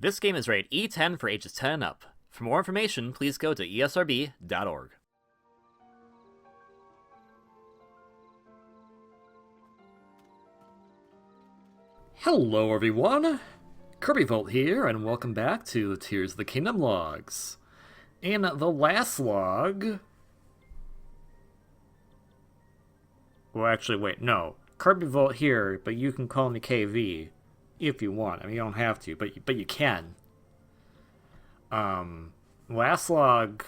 This game is rated E10 for ages 10 and up. For more information, please go to esrb.org. Hello everyone, Kirby Volt here, and welcome back to Tears of the Kingdom logs. In the last log... Well, actually, wait, no. Kirby Volt here, but you can call me KV if you want. I mean, you don't have to, but you can. Last log,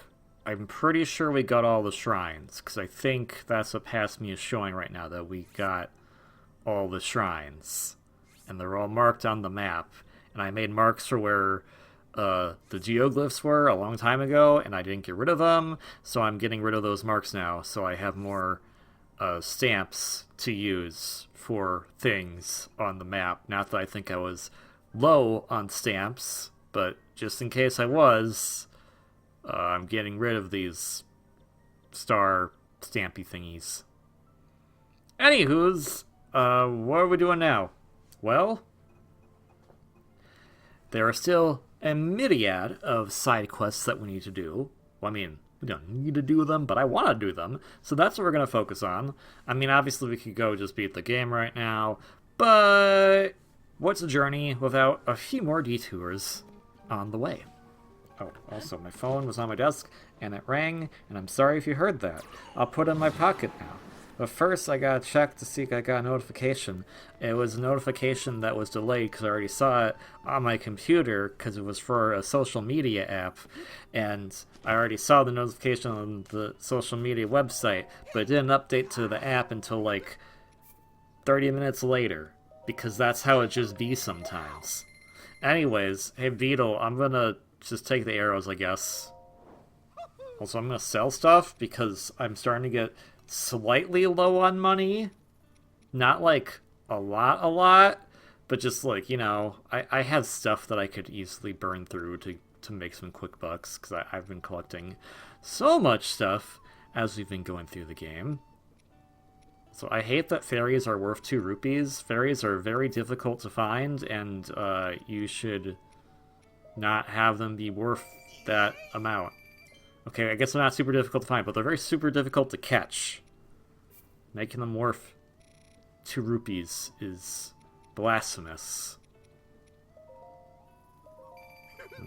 I'm pretty sure we got all the shrines, because I think that's what past me is showing right now, that we got all the shrines. And they're all marked on the map. And I made marks for where the geoglyphs were a long time ago, and I didn't get rid of them, so I'm getting rid of those marks now, so I have more stamps to use for things on the map. Not that I think I was low on stamps, but just in case I was, I'm getting rid of these star stampy thingies. Anywho's, what are we doing now? Well, there are still a myriad of side quests that we need to do. Well, I mean, we don't need to do them, but I want to do them, so that's what we're going to focus on. I mean, obviously we could go just beat the game right now, but what's a journey without a few more detours on the way? Oh, also, my phone was on my desk, and it rang, and I'm sorry if you heard that. I'll put it in my pocket now. But first, I gotta check to see if I got a notification. It was a notification that was delayed because I already saw it on my computer because it was for a social media app. And I already saw the notification on the social media website, but it didn't update to the app until like 30 minutes later. Because that's how it just be sometimes. Anyways, hey Beetle, I'm gonna just take the arrows, I guess. Also, I'm gonna sell stuff because I'm starting to get slightly low on money. Not like a lot, but just like, you know, I have stuff that I could easily burn through to make some quick bucks, because I've been collecting so much stuff as we've been going through the game. So I hate that fairies are worth 2 rupees. Fairies are very difficult to find, and you should not have them be worth that amount. Okay, I guess they're not super difficult to find, but they're very super difficult to catch. Making them worth 2 rupees is blasphemous.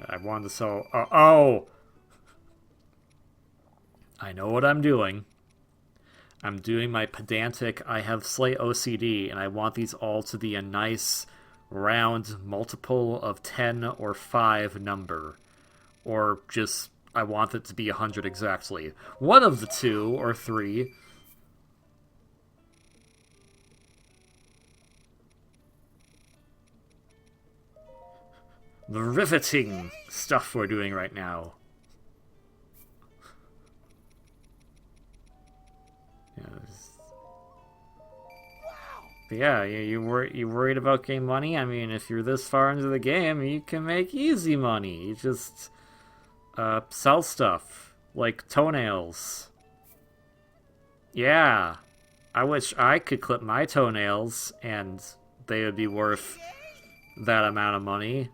I wanted to sell... Oh! I know what I'm doing. I'm doing my pedantic, I have slight OCD, and I want these all to be a nice, round multiple of 10 or 5 number. Or just... I want it to be 100 exactly. One of the 2 or 3. The riveting stuff we're doing right now. But yeah, you worried about getting money? I mean, if you're this far into the game, you can make easy money. You just... sell stuff, like toenails. Yeah, I wish I could clip my toenails and they would be worth that amount of money.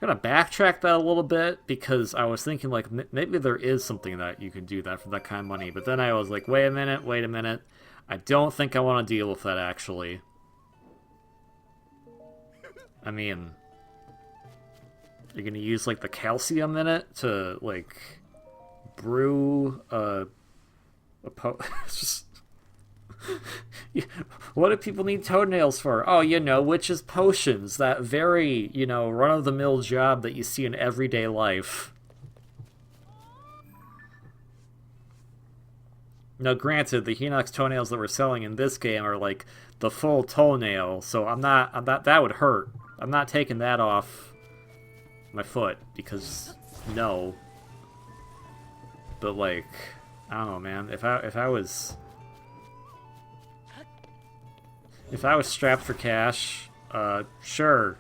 I'm gonna backtrack that a little bit because I was thinking like maybe there is something that you could do that for that kind of money, but then I was like, wait a minute. I don't think I want to deal with that actually. I mean, you're gonna use like the calcium in it to like brew it's just what do people need toenails for? Oh, you know, witches' potions, that very, you know, run-of-the-mill job that you see in everyday life. Now, granted, the Hinox toenails that we're selling in this game are like the full toenail, so that would hurt. I'm not taking that off my foot, because no. But like, I don't know, man. If I was strapped for cash, sure.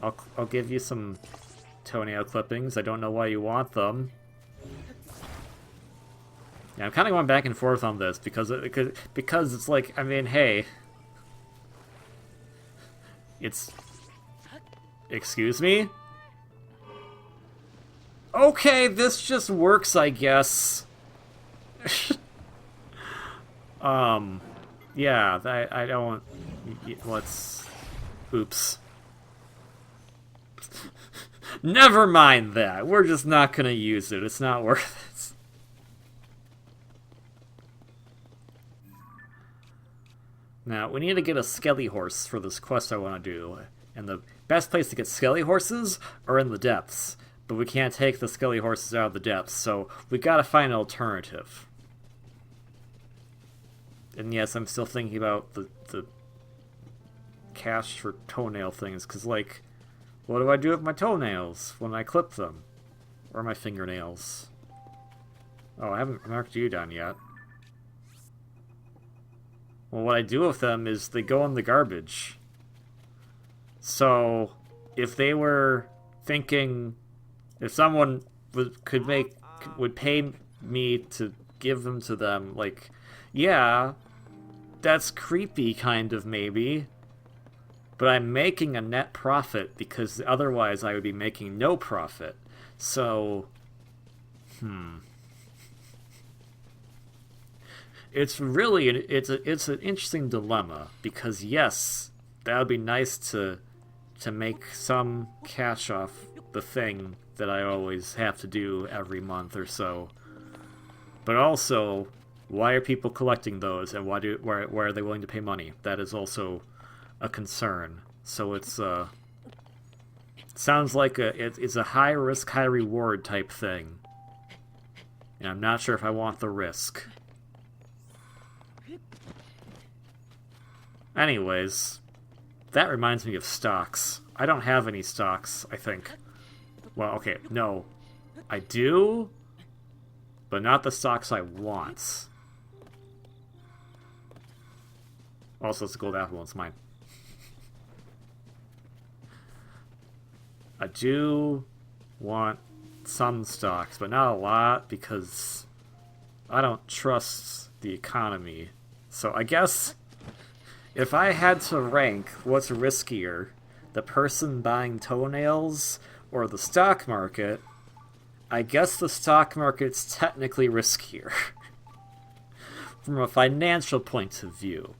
I'll give you some toenail clippings. I don't know why you want them. Yeah, I'm kind of going back and forth on this because it's like, I mean, hey, It's... Excuse me? Okay, this just works, I guess. Yeah, I don't... Let's... Oops. Never mind that. We're just not gonna use it. It's not worth it. Now, we need to get a skelly horse for this quest I want to do. And the best place to get skelly horses are in the depths. But we can't take the skelly horses out of the depths, so we gotta find an alternative. And yes, I'm still thinking about the cash for toenail things, because, like, what do I do with my toenails when I clip them? Or my fingernails? Oh, I haven't marked you down yet. Well, what I do with them is they go in the garbage. So, if they were thinking... If someone would pay me to give them to them, like, yeah, that's creepy, kind of, maybe. But I'm making a net profit, because otherwise I would be making no profit. So, It's really, it's an interesting dilemma, because yes, that would be nice to make some cash off the thing that I always have to do every month or so. But also, why are people collecting those, and why are they willing to pay money? That is also a concern. So it's sounds like it's a high risk, high reward type thing, and I'm not sure if I want the risk. Anyways, that reminds me of stocks. I don't have any stocks, I think. Well, okay, no. I do, but not the stocks I want. Also, it's a gold apple, it's mine. I do want some stocks, but not a lot, because I don't trust the economy. So I guess if I had to rank what's riskier, the person buying toenails or the stock market, I guess the stock market's technically riskier. From a financial point of view.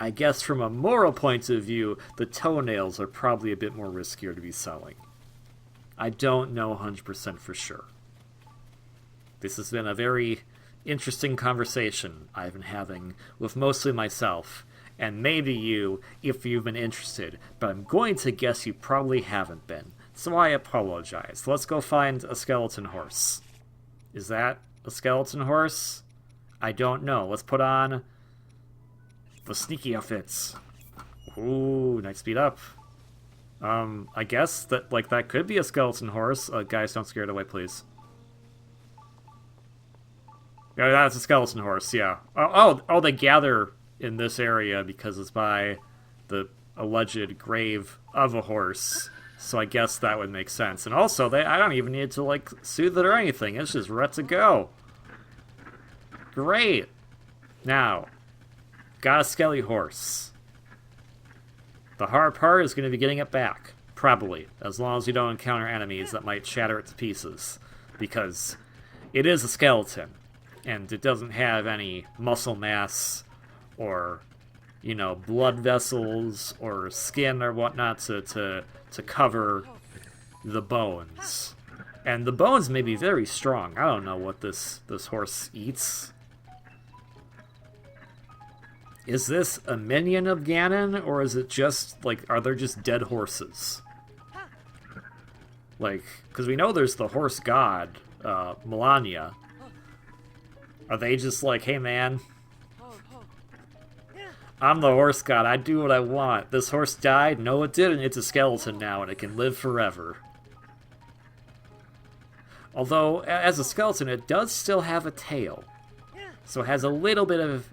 I guess from a moral point of view, the toenails are probably a bit more riskier to be selling. I don't know 100% for sure. This has been a very interesting conversation I've been having with mostly myself, and maybe you, if you've been interested, but I'm going to guess you probably haven't been, so I apologize. Let's go find a skeleton horse. Is that a skeleton horse? I don't know. Let's put on the sneaky outfits. Ooh, nice speed up. I guess that, like, that could be a skeleton horse. Guys, don't scare it away, please. Yeah, that's a skeleton horse, yeah. Oh, they gather in this area because it's by the alleged grave of a horse. So I guess that would make sense. And also, I don't even need to, like, soothe it or anything. It's just ready to go. Great. Now, got a skelly horse. The hard part is going to be getting it back. Probably. As long as you don't encounter enemies that might shatter it to pieces. Because it is a skeleton. And it doesn't have any muscle mass or, you know, blood vessels or skin or whatnot to cover the bones. And the bones may be very strong. I don't know what this horse eats. Is this a minion of Ganon, or is it just, like, are there just dead horses? Like, because we know there's the horse god, Melania. Are they just like, hey man, I'm the horse god, I do what I want. This horse died? No, it didn't. It's a skeleton now, and it can live forever. Although, as a skeleton, it does still have a tail. So it has a little bit of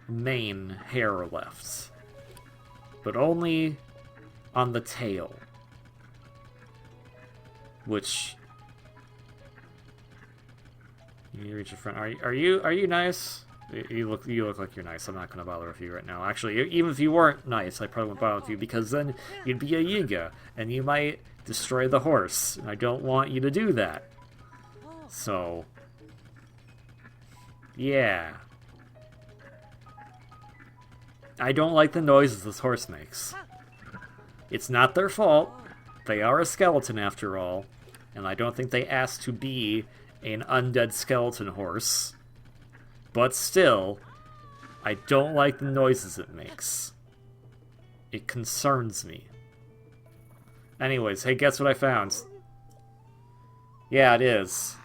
mane hair left. But only on the tail. Which... You need to reach your front. Are you nice? You look like you're nice. I'm not gonna bother with you right now. Actually, even if you weren't nice, I probably wouldn't bother with you because then you'd be a Yiga and you might destroy the horse. And I don't want you to do that. So, yeah. I don't like the noises this horse makes. It's not their fault. They are a skeleton after all. And I don't think they asked to be an undead skeleton horse. But still, I don't like the noises it makes. It concerns me. Anyways, hey, guess what I found? Yeah, it is.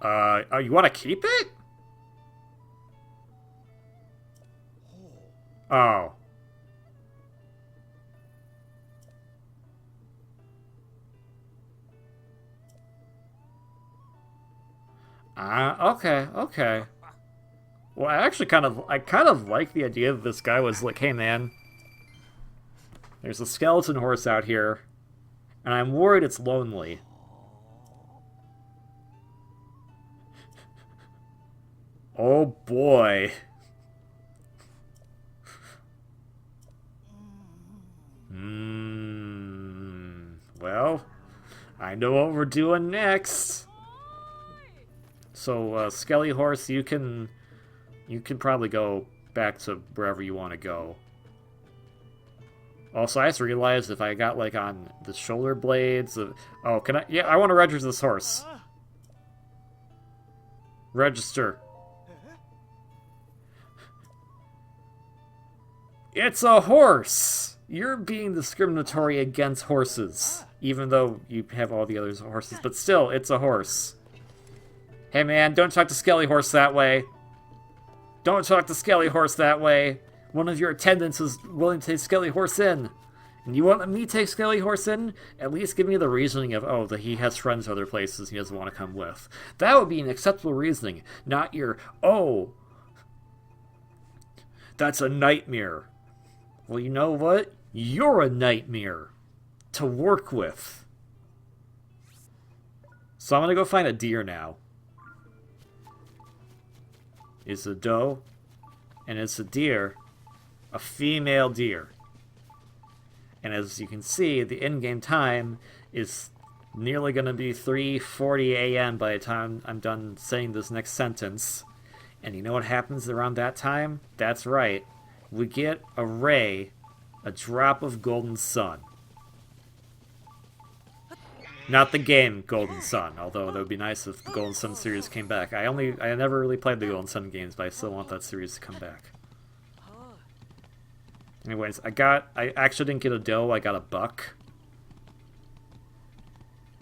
Oh, you want to keep it? Oh. Okay, okay. Well, I kind of like the idea that this guy was like, hey man, there's a skeleton horse out here, and I'm worried it's lonely. Oh boy. Well, I know what we're doing next. So, Skelly Horse, you can probably go back to wherever you want to go. Also, I just realized if I got, like, on the shoulder blades of... Oh, can I... Yeah, I want to register this horse. Register. It's a horse! You're being discriminatory against horses. Even though you have all the other horses. But still, it's a horse. Hey man, don't talk to Skelly Horse that way. Don't talk to Skelly Horse that way. One of your attendants is willing to take Skelly Horse in. And you want me to take Skelly Horse in? At least give me the reasoning of, oh, that he has friends other places he doesn't want to come with. That would be an acceptable reasoning. Not your, oh, that's a nightmare. Well, you know what? You're a nightmare to work with. So I'm going to go find a deer now. It's a doe, and it's a deer, a female deer. And as you can see, the in-game time is nearly going to be 3:40 a.m. by the time I'm done saying this next sentence. And you know what happens around that time? That's right. We get a ray, a drop of golden sun. Not the game Golden Sun, although that would be nice if the Golden Sun series came back. I never really played the Golden Sun games, but I still want that series to come back. Anyways, I actually didn't get a doe, I got a buck.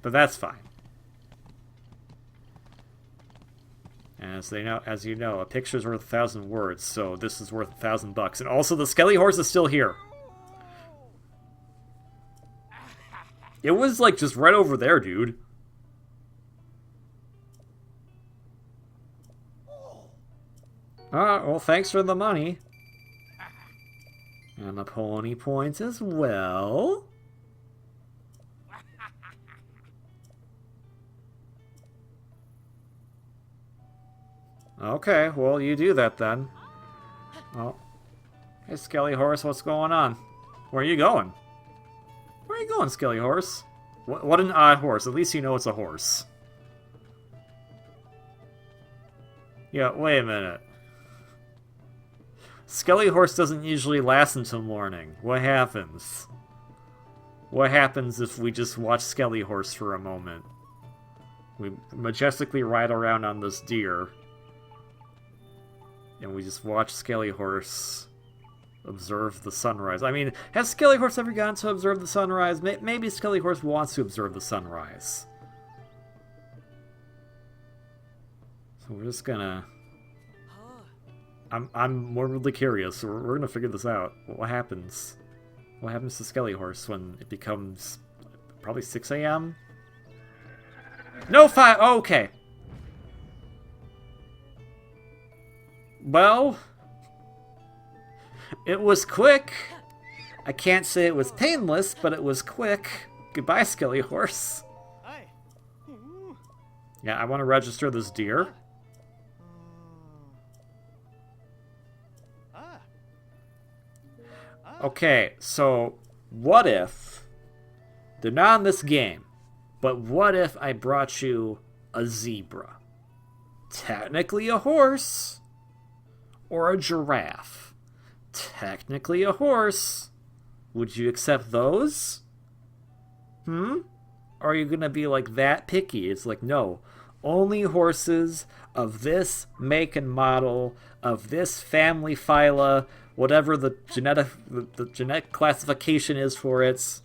But that's fine. As you know, a picture's worth 1,000 words, so this is worth $1,000. And also the Skelly Horse is still here. It was, like, just right over there, dude. Well, thanks for the money. And the pony points as well. Okay, well, you do that then. Oh. Hey, Skelly Horse, what's going on? Where are you going? Where are you going, Skelly Horse? What an odd horse. At least you know it's a horse. Yeah, wait a minute. Skelly Horse doesn't usually last until morning. What happens? What happens if we just watch Skelly Horse for a moment? We majestically ride around on this deer. And we just watch Skelly Horse observe the sunrise. I mean, has Skelly Horse ever gotten to observe the sunrise? Maybe Skelly Horse wants to observe the sunrise. So we're just gonna... I'm morbidly curious, so we're gonna figure this out. What happens? What happens to Skelly Horse when it becomes probably 6 a.m.? No, 5... Oh, okay. Well... It was quick. I can't say it was painless, but it was quick. Goodbye, Skelly Horse. Yeah, I want to register this deer. Okay, so what if... They're not in this game, but what if I brought you a zebra? Technically a horse. Or a giraffe. Technically a horse. Would you accept those? Or are you gonna be like that picky? It's like, no, only horses of this make and model, of this family phyla, whatever the genetic classification is for it.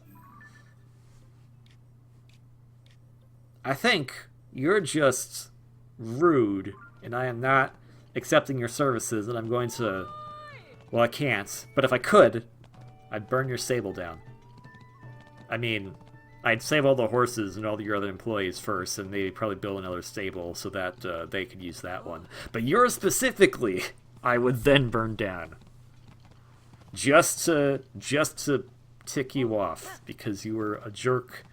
I think you're just rude, and I am not accepting your services, and I'm going to... Well, I can't, but if I could, I'd burn your stable down. I mean, I'd save all the horses and all your other employees first, and maybe probably build another stable so that they could use that one. But yours specifically, I would then burn down. Just to tick you off, because you were a jerk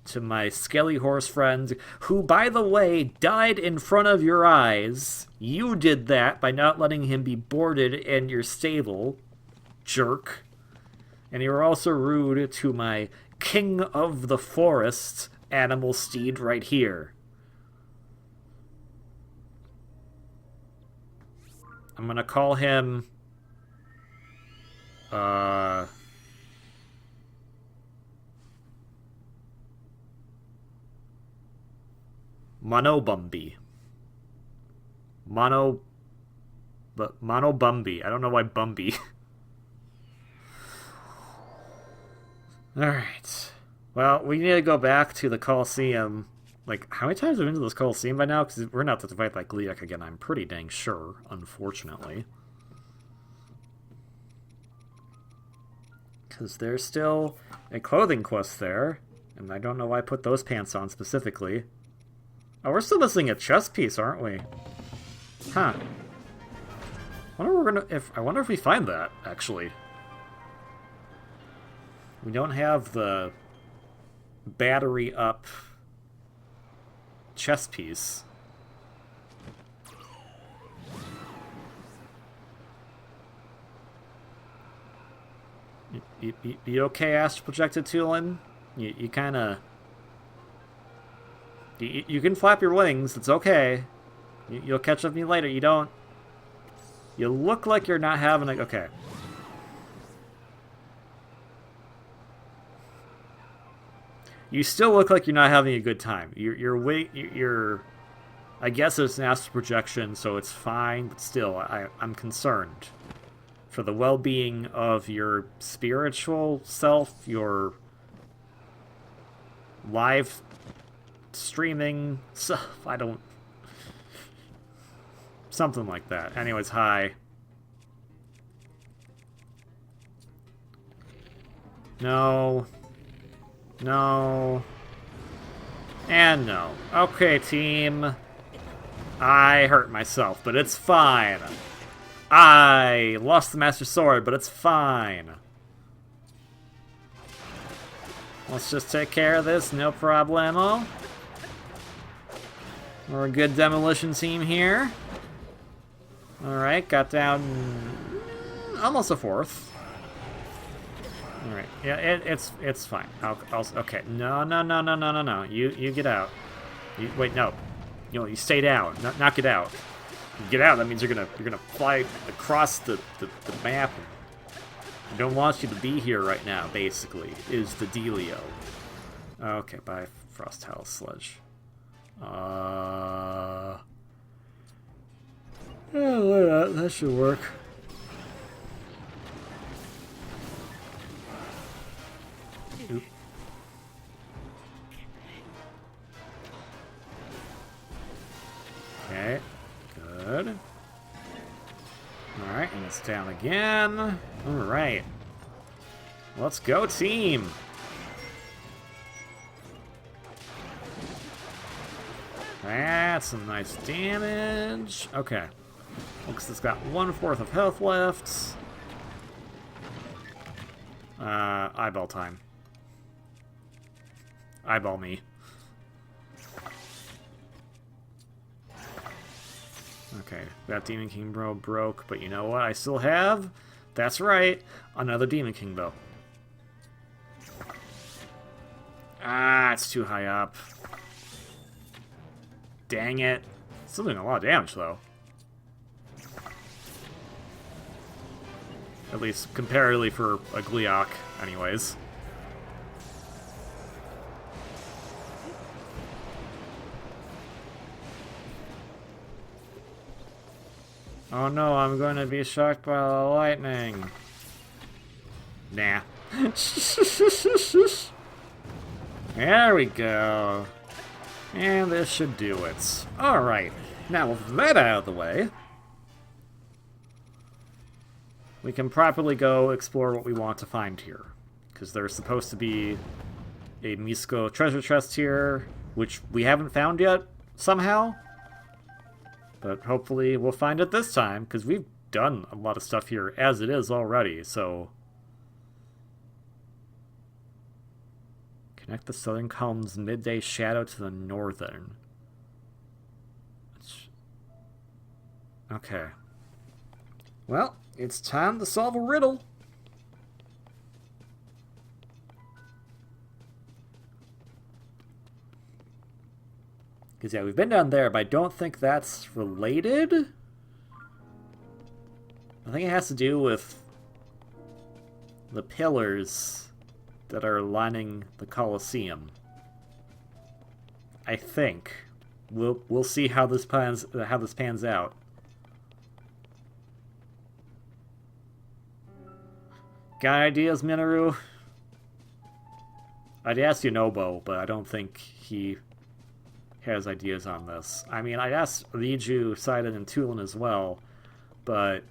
to my skelly horse friend, who, by the way, died in front of your eyes. You did that by not letting him be boarded in your stable, jerk. And you were also rude to my king of the forest animal steed right here. I'm gonna call him... Monobumby. Monobumby. I don't know why Bumby. Alright. Well, we need to go back to the Colosseum. Like, how many times have we been to this Colosseum by now? Because we're not to fight like Gliak again, I'm pretty dang sure, unfortunately. Because there's still a clothing quest there. And I don't know why I put those pants on specifically. Oh, we're still missing a chest piece, aren't we? Huh. I wonder if we find that, actually. We don't have the battery up chest piece. You okay, Astral Projected Tulin? You kind of... You can flap your wings, it's okay. You'll catch up with me later. You don't... You look like you're not having a... Okay. You still look like you're not having a good time. You're I guess it's an astral projection, so it's fine, but still, I'm concerned for the well-being of your spiritual self, your live streaming stuff. I don't... Something like that. Anyways, hi. No. No. And no. Okay, team. I hurt myself, but it's fine. I lost the Master Sword, but it's fine. Let's just take care of this, no problemo. We're a good demolition team here. Alright, got down almost a fourth. Alright, yeah, it's fine. Okay, no. You get out. Wait, no. You stay down, not get out. You get out, that means you're gonna fly across the map. I don't want you to be here right now, basically, is the dealio. Okay, bye, Frost House Sledge. Yeah, that should work. Oop. Okay, good. Alright, and it's down again. Alright. Let's go, team! That's some nice damage. Okay. Looks it's got 1/4 of health left. Eyeball time. Eyeball me. Okay, that Demon King bow broke, but you know what? I still have, that's right, another Demon King bow. Ah, it's too high up. Dang it. Still doing a lot of damage, though. At least comparatively for a Gleeok, anyways. Oh no, I'm going to be shocked by the lightning. Nah. There we go. And this should do it. Alright, now with that out of the way, we can properly go explore what we want to find here. Because there's supposed to be a Misko treasure chest here, which we haven't found yet, somehow. But hopefully we'll find it this time, because we've done a lot of stuff here as it is already, so... Connect the southern column's midday shadow to the northern. Okay. Well, it's time to solve a riddle. Because, yeah, we've been down there, but I don't think that's related. I think it has to do with the pillars that are lining the Colosseum. I think. We'll see how this pans out. Got ideas, Minoru? I'd ask Yunobo, but I don't think he has ideas on this. I mean, I'd ask Riju, Sidon, and Tulin as well, but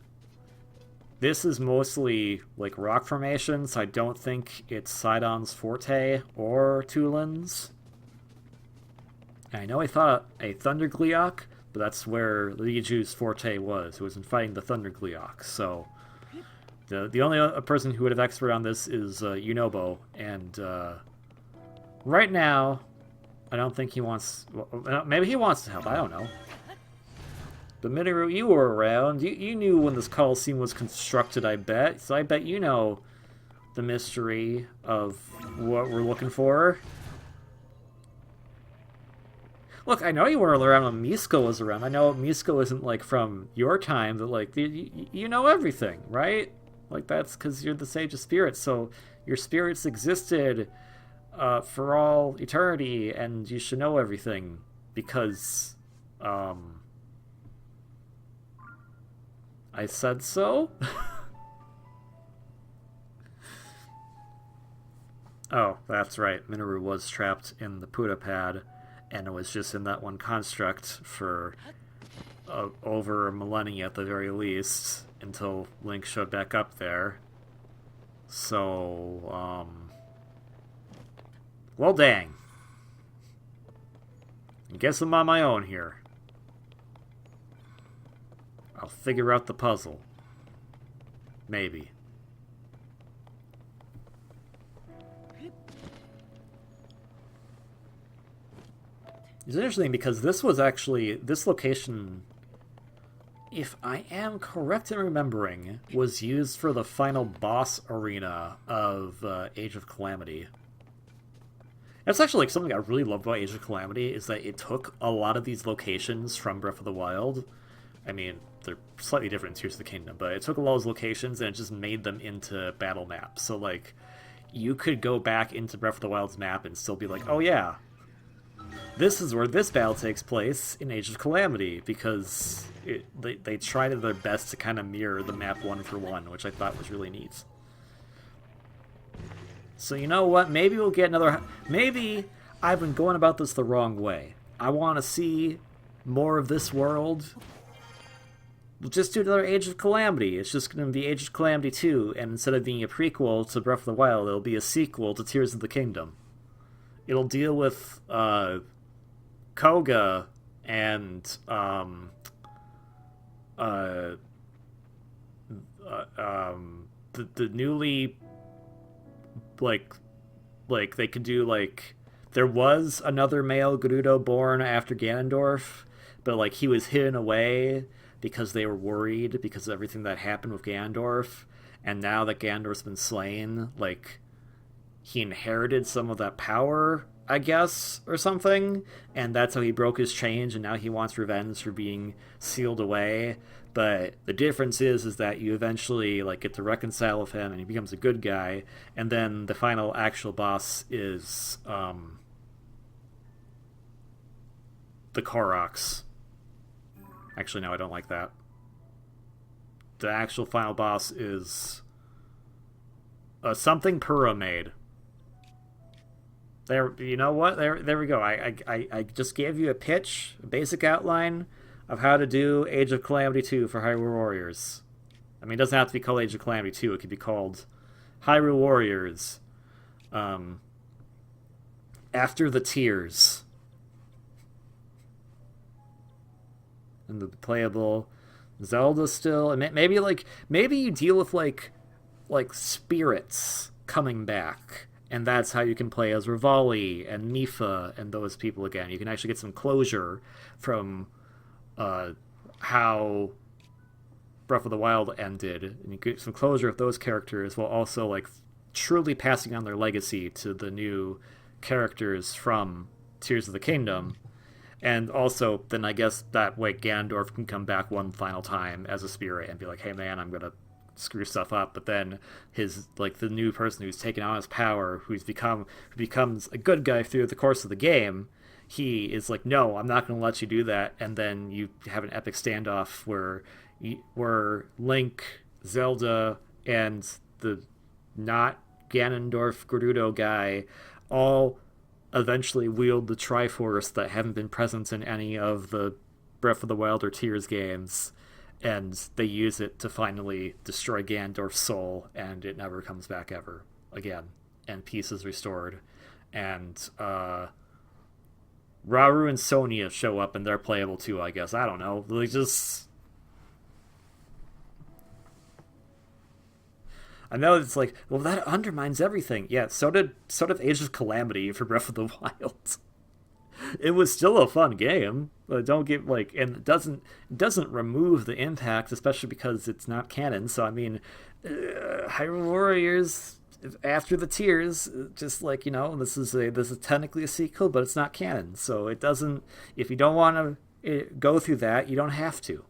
this is mostly like rock formation, so I don't think it's Sidon's forte or Tulin's. And I know I thought a Thunder Gleeok, but that's where Riju's forte was. It was in fighting the Thunder Gleeok. So the only person who would have expert on this is Yunobo, and right now I don't think he wants... Well, maybe he wants to help, I don't know. But Minoru, you were around. You knew when this Colosseum was constructed, I bet. So I bet you know the mystery of what we're looking for. Look, I know you weren't around when Misko was around. I know Misko isn't, like, from your time, but, like, you know everything, right? Like, that's because you're the Sage of Spirits, so your spirits existed for all eternity, and you should know everything, because, I said so? Oh, that's right. Minoru was trapped in the Puda pad, and it was just in that one construct for over a millennia at the very least, until Link showed back up there. So, well, dang. I guess I'm on my own here. I'll figure out the puzzle. Maybe. It's interesting because this was actually, this location, if I am correct in remembering, was used for the final boss arena of Age of Calamity. That's actually like something I really love about Age of Calamity, is that it took a lot of these locations from Breath of the Wild. I mean, they're slightly different in Tears of the Kingdom, but it took a lot of those locations and it just made them into battle maps. So, like, you could go back into Breath of the Wild's map and still be like, oh yeah, this is where this battle takes place in Age of Calamity, because they tried their best to kind of mirror the map one for one, which I thought was really neat. So you know what, maybe we'll get another... Maybe I've been going about this the wrong way. I want to see more of this world. We'll just do another Age of Calamity. It's just going to be Age of Calamity 2, and instead of being a prequel to Breath of the Wild, it'll be a sequel to Tears of the Kingdom. It'll deal with Koga and the newly like they could do, like, there was another male Gerudo born after Ganondorf, but like he was hidden away because they were worried because of everything that happened with Ganondorf, and now that Ganondorf's been slain, like, he inherited some of that power, I guess, or something, and that's how he broke his chains, and now he wants revenge for being sealed away. But the difference is that you eventually, like, get to reconcile with him, and he becomes a good guy, and then the final actual boss is the Koroks. Actually, no, I don't like that. The actual final boss is something Purah made. There, you know what? There we go. I just gave you a pitch, a basic outline of how to do Age of Calamity 2 for Hyrule Warriors. I mean, it doesn't have to be called Age of Calamity 2. It could be called Hyrule Warriors. After the Tears. And the playable Zelda still. And maybe you deal with like spirits coming back. And that's how you can play as Rivali and Mipha and those people again. You can actually get some closure from how Breath of the Wild ended, and you get some closure with those characters while also like truly passing on their legacy to the new characters from Tears of the Kingdom. And also, then I guess that way Ganondorf can come back one final time as a spirit and be like, "Hey man, I'm gonna screw stuff up." But then his, like, the new person who's taken on his power, who becomes a good guy through the course of the game, he is like, "No, I'm not going to let you do that." And then you have an epic standoff where Link, Zelda, and the not Ganondorf Gerudo guy all eventually wield the Triforce that haven't been present in any of the Breath of the Wild or Tears games, and they use it to finally destroy Ganondorf's soul, and it never comes back ever again, and peace is restored. And Rauru and Sonia show up, and they're playable too, I guess. I don't know. Like, just... I know it's like, well, that undermines everything. Yeah, so did Age of Calamity for Breath of the Wild. It was still a fun game. Don't get, like, and it doesn't remove the impact, especially because it's not canon. So I mean, Hyrule Warriors After the Tears, just like, you know, this is technically a sequel, but it's not canon. So it doesn't. If you don't want to go through that, you don't have to.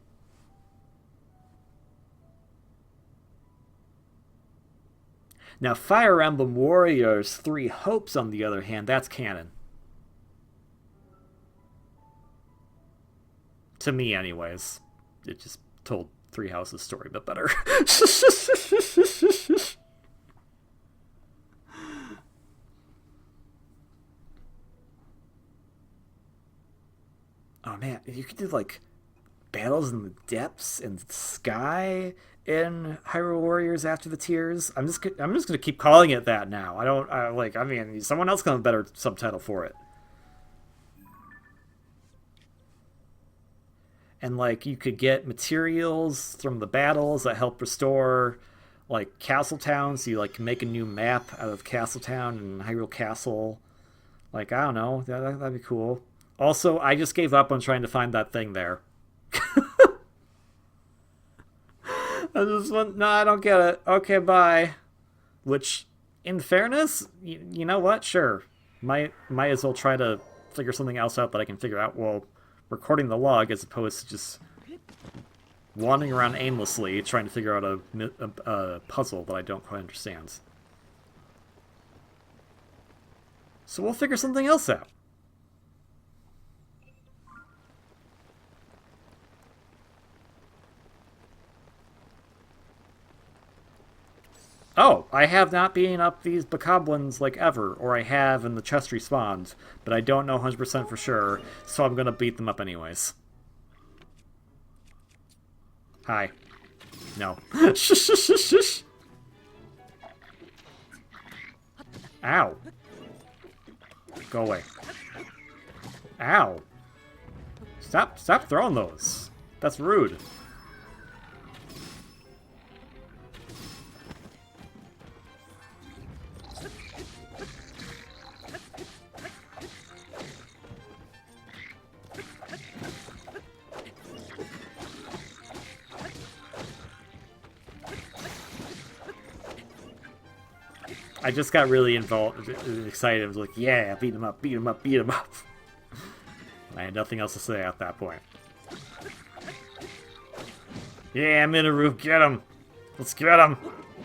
Now, Fire Emblem Warriors 3 Hopes, on the other hand, that's canon. To me, anyways. It just told Three Houses' story, but better. Oh man, you could do, like, battles in the depths and sky in Hyrule Warriors After the Tears. I'm just gonna keep calling it that now. I mean, someone else can have a better subtitle for it. And, like, you could get materials from the battles that help restore, like, Castletown, so you, like, can make a new map out of Castletown and Hyrule Castle. Like, I don't know, that'd be cool. Also, I just gave up on trying to find that thing there. No, I don't get it. Okay, bye. Which, in fairness, you know what? Sure. Might as well try to figure something else out that I can figure out while recording the log, as opposed to just wandering around aimlessly trying to figure out a puzzle that I don't quite understand. So we'll figure something else out. Oh, I have not been up these bokoblins, like, ever, or I have and the chest respawned, but I don't know 100% for sure, so I'm gonna beat them up anyways. Hi. No. Ow. Go away. Ow. Stop throwing those. That's rude. I just got really excited. I was like, yeah, beat him up, beat him up, beat him up. I had nothing else to say at that point. Yeah, Minoru, get him! Let's get him!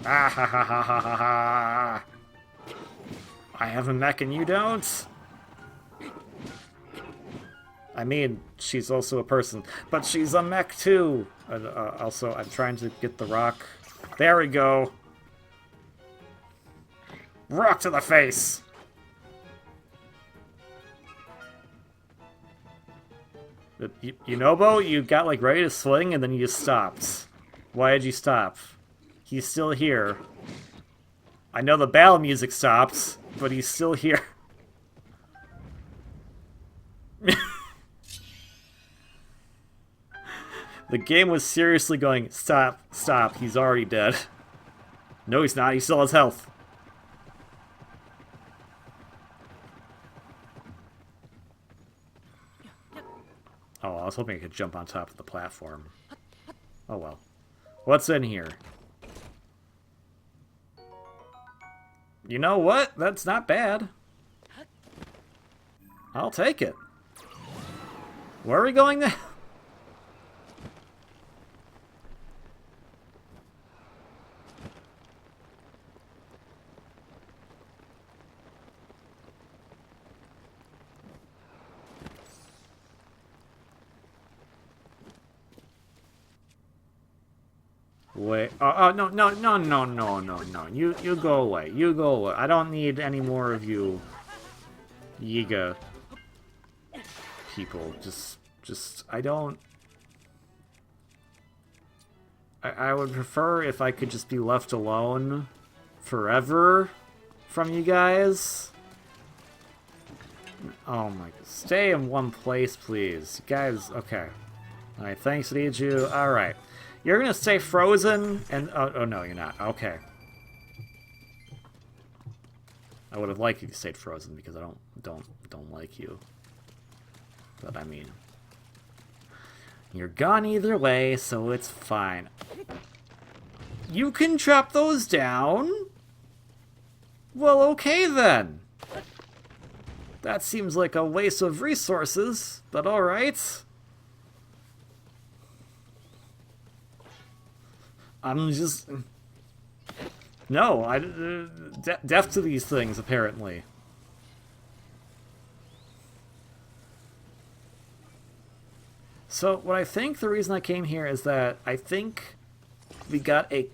Ah ha ha ha ha ha ha! I have a mech and you don't? I mean, she's also a person, but she's a mech too! Also, I'm trying to get the rock. There we go! Rock to the face! Yunobo, you got like ready to swing and then you just stopped. Why did you stop? He's still here. I know the battle music stopped, but he's still here. The game was seriously going, stop, stop, he's already dead. No, he's not, he still has health. Oh, I was hoping I could jump on top of the platform. Oh well. What's in here? You know what? That's not bad. I'll take it. Where are we going now? Wait. Oh, no, no, no, no, no, no, no. You go away. You go away. I don't need any more of you Yiga people. I don't... I would prefer if I could just be left alone forever from you guys. Oh my... Stay in one place, please. You guys, okay. Alright, thanks, Riju. Alright. You're gonna stay frozen, and oh no, you're not. Okay. I would have liked you to stay frozen because I don't like you. But I mean, you're gone either way, so it's fine. You can drop those down. Well, okay then. That seems like a waste of resources, but all right. I'm just... No, deaf to these things, apparently. So, what I think the reason I came here is that I think we got a...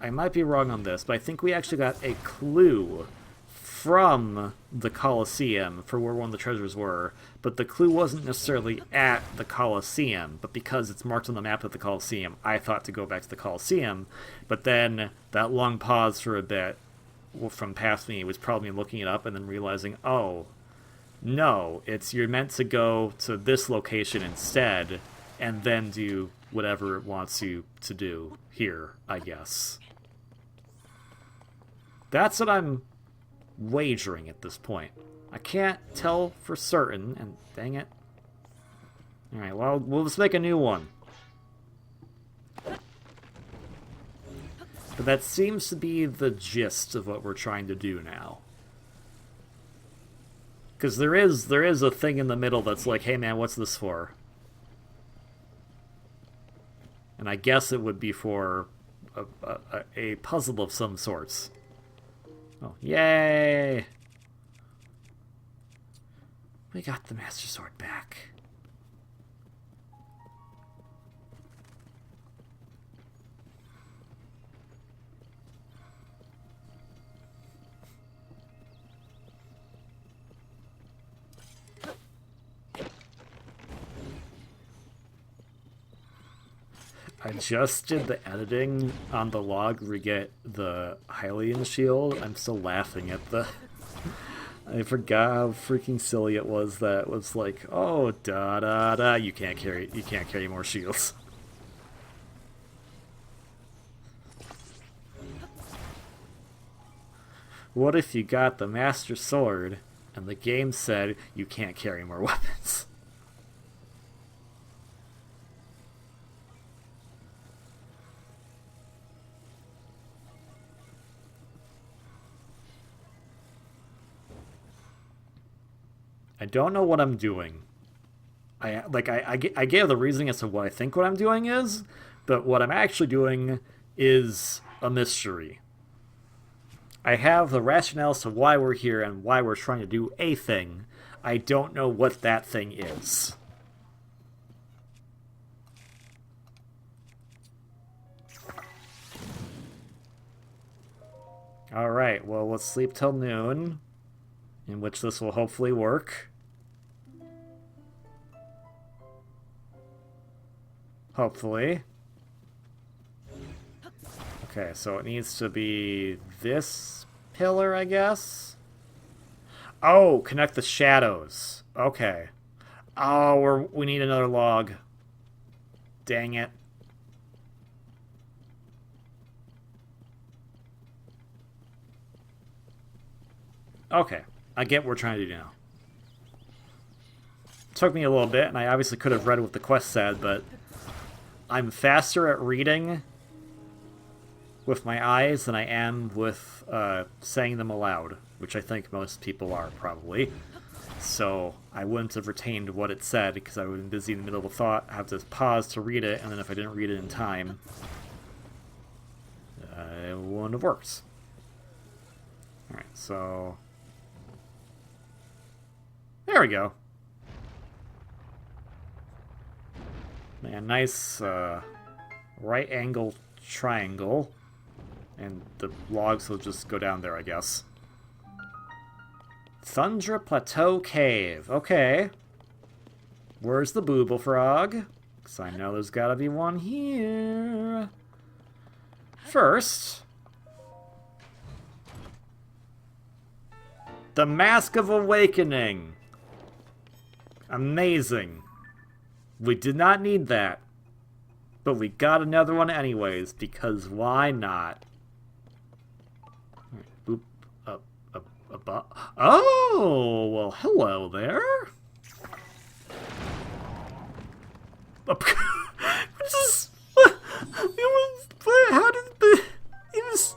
I might be wrong on this, but I think we actually got a clue from the Colosseum for where one of the treasures were, but the clue wasn't necessarily at the Colosseum, but because it's marked on the map at the Colosseum, I thought to go back to the Colosseum, but then that long pause for a bit from past me was probably looking it up and then realizing, oh, no, you're meant to go to this location instead, and then do whatever it wants you to do here, I guess. That's what I'm wagering at this point. I can't tell for certain, and dang it. Alright, well, we'll just make a new one. But that seems to be the gist of what we're trying to do now. Because there is a thing in the middle that's like, hey man, what's this for? And I guess it would be for a puzzle of some sorts. Oh, yay! We got the Master Sword back. I just did the editing on the log where we get the Hylian shield. I'm still laughing at the... I forgot how freaking silly it was that was like, oh, da-da-da, you can't carry more shields. What if you got the Master Sword and the game said you can't carry more weapons? I don't know what I'm doing. I gave the reasoning as to what I think what I'm doing is, but what I'm actually doing is a mystery. I have the rationale as to why we're here and why we're trying to do a thing. I don't know what that thing is. Alright, well, let's sleep till noon, in which this will hopefully work. Hopefully. Okay, so it needs to be this pillar, I guess? Oh, connect the shadows. Okay. Oh, we need another log. Dang it. Okay, I get what we're trying to do now. It took me a little bit, and I obviously could have read what the quest said, but I'm faster at reading with my eyes than I am with saying them aloud, which I think most people are, probably. So I wouldn't have retained what it said, because I would have been busy in the middle of a thought, have to pause to read it, and then if I didn't read it in time, it wouldn't have worked. Alright, so... there we go. Man, nice right angle triangle. And the logs will just go down there, I guess. Thundra Plateau Cave. Okay. Where's the Booble Frog? Because I know there's gotta be one here. First... the Mask of Awakening. Amazing. We did not need that. But we got another one anyways, because why not? Boop, up, oh, well, hello there. How did the... it was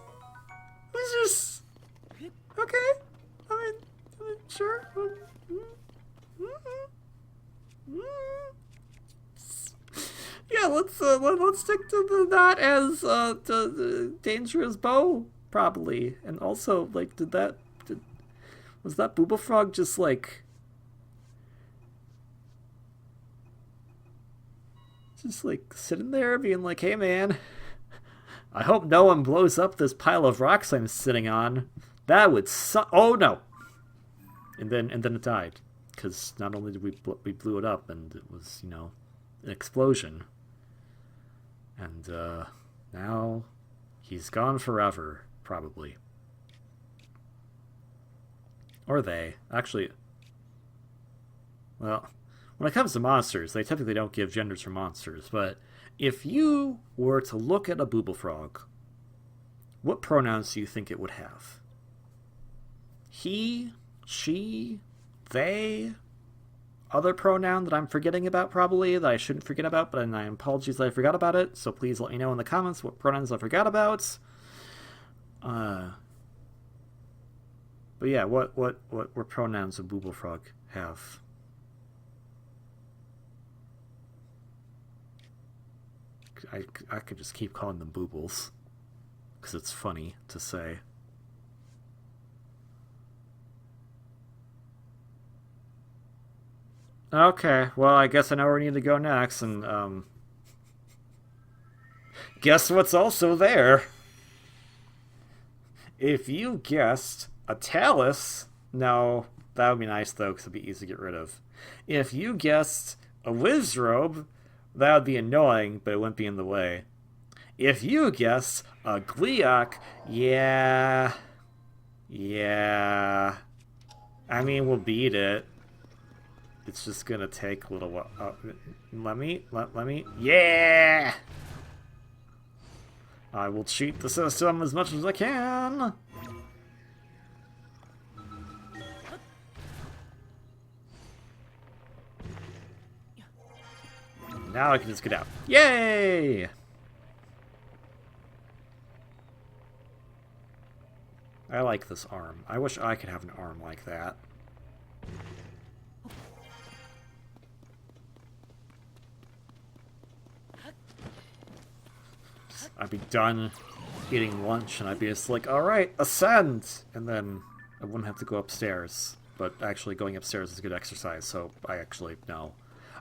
just... okay. I mean sure. Yeah, let's stick to that as the dangerous bow, probably. And also, like, was that Booble Frog just like sitting there being like, hey man, I hope no one blows up this pile of rocks I'm sitting on. That would suck. Oh no! And then it died, because not only did we blew it up, and it was, you know, an explosion. And now he's gone forever, probably. Or they. Actually, well, when it comes to monsters, they typically don't give genders for monsters, but if you were to look at a Booble Frog, what pronouns do you think it would have? He, she, they, other pronoun that I'm forgetting about probably, that I shouldn't forget about, but I apologize that I forgot about it, so please let me know in the comments what pronouns I forgot about. But yeah, what pronouns would Booble Frog have? I could just keep calling them boobles, because it's funny to say. Okay, well, I guess I know where we need to go next, and, guess what's also there? If you guessed a Talus... no, that would be nice, though, because it'd be easy to get rid of. If you guessed a Wizrobe, that would be annoying, but it wouldn't be in the way. If you guessed a Gleeok, yeah... I mean, we'll beat it. It's just gonna take a little while. Oh, let me... yeah! I will cheat the system as much as I can. Now I can just get out. Yay! I like this arm. I wish I could have an arm like that. I'd be done eating lunch, and I'd be just like, alright, ascend! And then I wouldn't have to go upstairs. But actually going upstairs is good exercise, so I actually, no.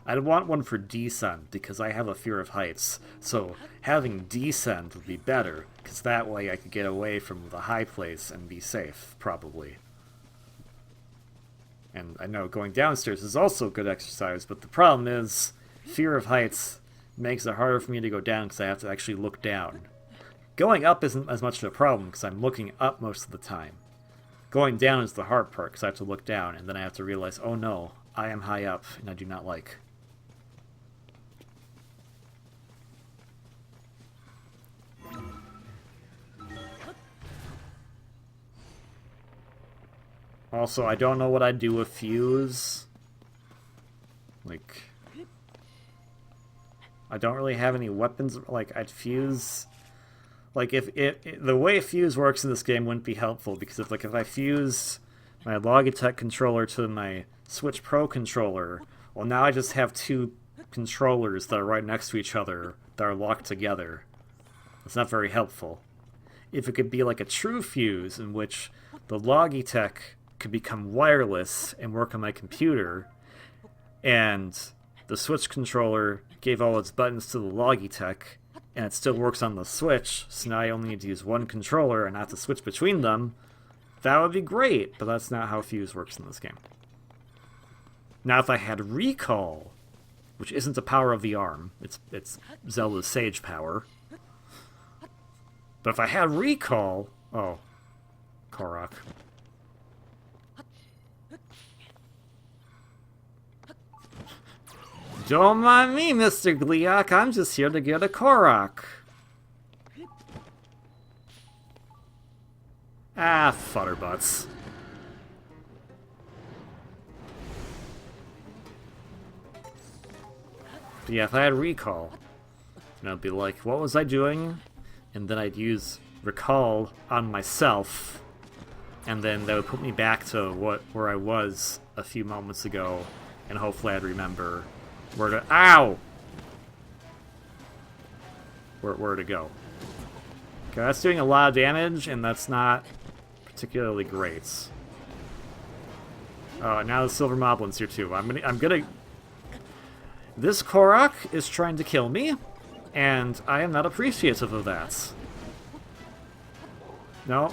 I'd want one for descent, because I have a fear of heights. So having descent would be better, because that way I could get away from the high place and be safe, probably. And I know going downstairs is also good exercise, but the problem is, fear of heights makes it harder for me to go down because I have to actually look down. Going up isn't as much of a problem because I'm looking up most of the time. Going down is the hard part because I have to look down, and then I have to realize, oh no, I am high up, and I do not like. Also, I don't know what I'd do with Fuse. Like, I don't really have any weapons. Like, I'd fuse. Like, if the way Fuse works in this game wouldn't be helpful, because if I fuse my Logitech controller to my Switch Pro controller, well, now I just have two controllers that are right next to each other that are locked together. It's not very helpful. If it could be like a true fuse, in which the Logitech could become wireless and work on my computer, and the Switch controller gave all its buttons to the Logitech, and it still works on the Switch, so now I only need to use one controller and not to switch between them, that would be great, but that's not how Fuse works in this game. Now if I had Recall, which isn't the power of the arm, it's Zelda's Sage power, but if I had Recall... Oh. Korok. Don't mind me, Mr. Gliok. I'm just here to get a Korok. Ah, futterbutts. But yeah, if I had Recall, then I'd be like, what was I doing? And then I'd use Recall on myself, and then that would put me back to where I was a few moments ago, and hopefully I'd remember where to... Ow! Where to go. Okay, that's doing a lot of damage, and that's not particularly great. Oh, and now the Silver Moblin's here too. I'm gonna... This Korok is trying to kill me, and I am not appreciative of that. No,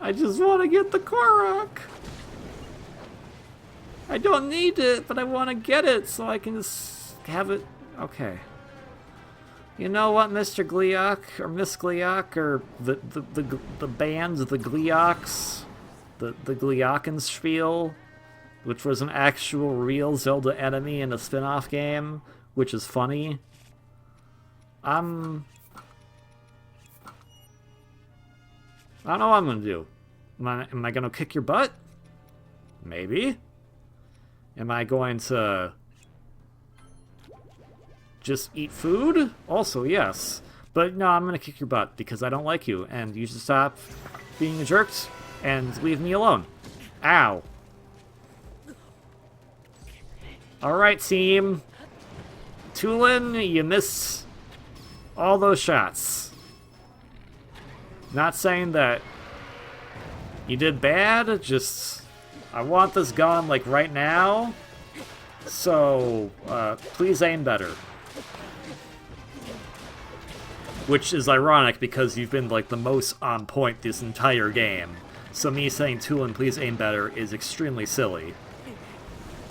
I just want to get the Korok! I don't need it, but I want to get it so I can just have it... Okay. You know what, Mr. Gliok, or Miss Gliok, or the band, the Glioks, the Gliokenspiel, which was an actual real Zelda enemy in a spin-off game, which is funny. I don't know what I'm gonna do. Am I gonna kick your butt? Maybe. Am I going to just eat food? Also, yes. But no, I'm going to kick your butt because I don't like you, and you should stop being a jerk and leave me alone. Ow. Alright, team. Tulin, you missed all those shots. Not saying that you did bad, just... I want this gun, like, right now, so, please aim better. Which is ironic, because you've been, like, the most on point this entire game. So me saying, Tulin, please aim better, is extremely silly.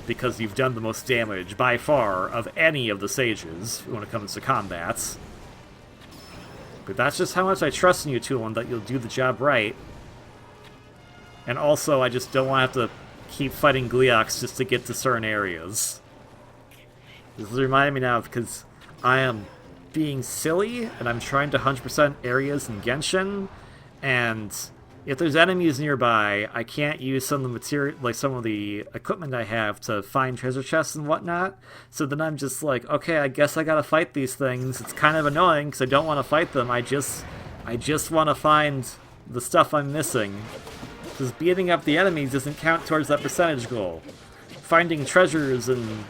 Because you've done the most damage, by far, of any of the sages, when it comes to combats. But that's just how much I trust in you, Tulin, that you'll do the job right. And also, I just don't want to have to keep fighting Glioks just to get to certain areas. This is reminding me now, because I am being silly, and I'm trying to 100% areas in Genshin, and if there's enemies nearby, I can't use some of the material, like some of the equipment I have to find treasure chests and whatnot, so then I'm just like, okay, I guess I gotta fight these things. It's kind of annoying, because I don't want to fight them, I just want to find the stuff I'm missing. Because beating up the enemies doesn't count towards that percentage goal. Finding treasures and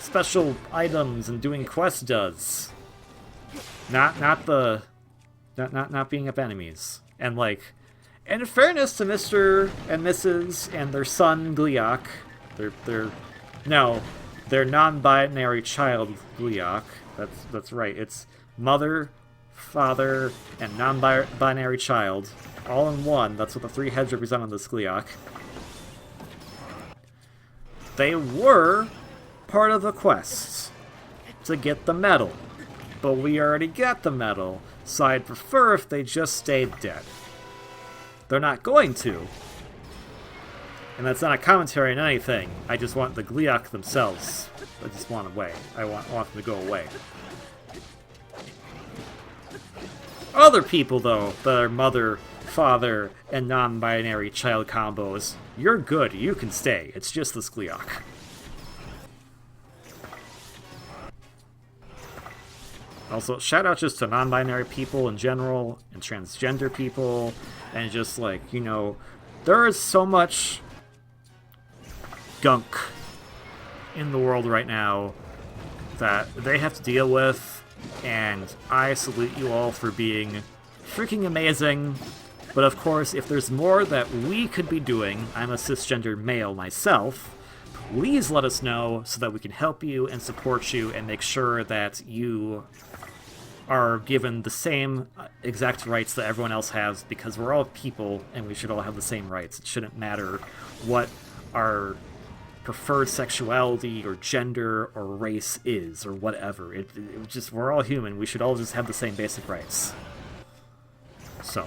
special items and doing quests does. Not being up enemies. And like, in fairness to Mr. and Mrs. and their son Gleeok, their non-binary child Gleeok. That's right. It's mother, father, and non-binary child, all in one. That's what the three heads represent on this Gleeok. They were part of the quest to get the medal, but we already got the medal, so I'd prefer if they just stayed dead. They're not going to, and that's not a commentary on anything. I just want the Gleeok themselves. I just want away. I want them to go away. Other people, though, that are mother, father, and non-binary child combos, you're good. You can stay. It's just this Gleeok. Also, shout out just to non-binary people in general, and transgender people, and just like, you know, there is so much gunk in the world right now that they have to deal with, and I salute you all for being freaking amazing. But of course, if there's more that we could be doing, I'm a cisgender male myself, please let us know so that we can help you and support you and make sure that you are given the same exact rights that everyone else has, because we're all people and we should all have the same rights. It shouldn't matter what our preferred sexuality or gender or race is or whatever. It just, we're all human. We should all just have the same basic rights. So,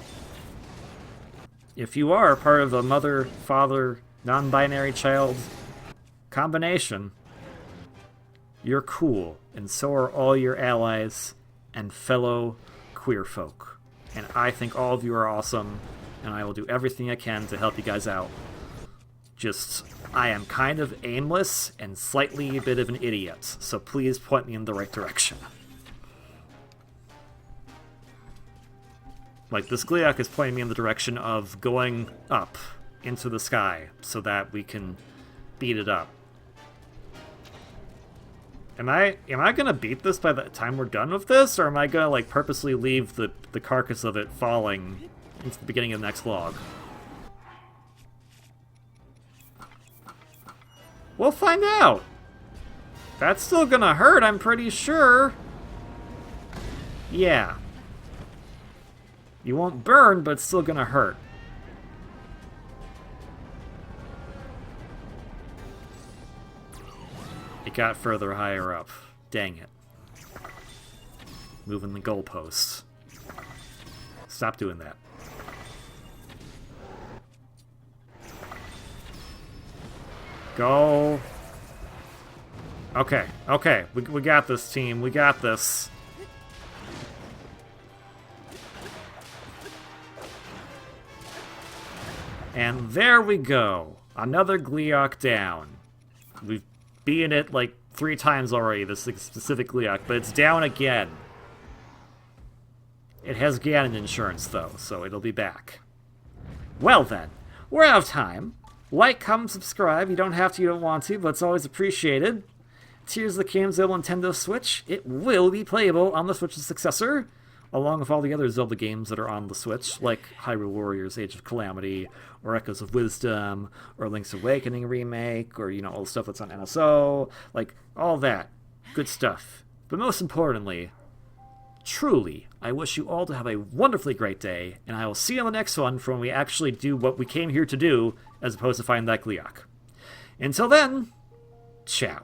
if you are part of a mother, father, non-binary child combination, you're cool, and so are all your allies and fellow queer folk. And I think all of you are awesome, and I will do everything I can to help you guys out. Just, I am kind of aimless and slightly a bit of an idiot, so please point me in the right direction. Like, this Gleeok is pointing me in the direction of going up into the sky so that we can beat it up. Am I gonna beat this by the time we're done with this, or am I gonna, like, purposely leave the carcass of it falling into the beginning of the next log? We'll find out! That's still gonna hurt, I'm pretty sure. Yeah. You won't burn, but it's still gonna hurt. It got further higher up. Dang it. Moving the goalposts. Stop doing that. Go. Okay, okay. We got this, team. We got this. And there we go. Another Gleeok down. We've beaten it like 3 times already, this specific Gleeok, but it's down again. It has Ganon insurance, though, so it'll be back. Well then, we're out of time. Like, comment, subscribe. You don't have to, you don't want to, but it's always appreciated. Tears of the Kingdom Zelda Nintendo Switch. It will be playable on the Switch's successor, along with all the other Zelda games that are on the Switch, like Hyrule Warriors Age of Calamity, or Echoes of Wisdom, or Link's Awakening Remake, or, you know, all the stuff that's on NSO, like, all that. Good stuff. But most importantly, truly, I wish you all to have a wonderfully great day, and I will see you on the next one for when we actually do what we came here to do, as opposed to find that Gleeok. Until then, ciao.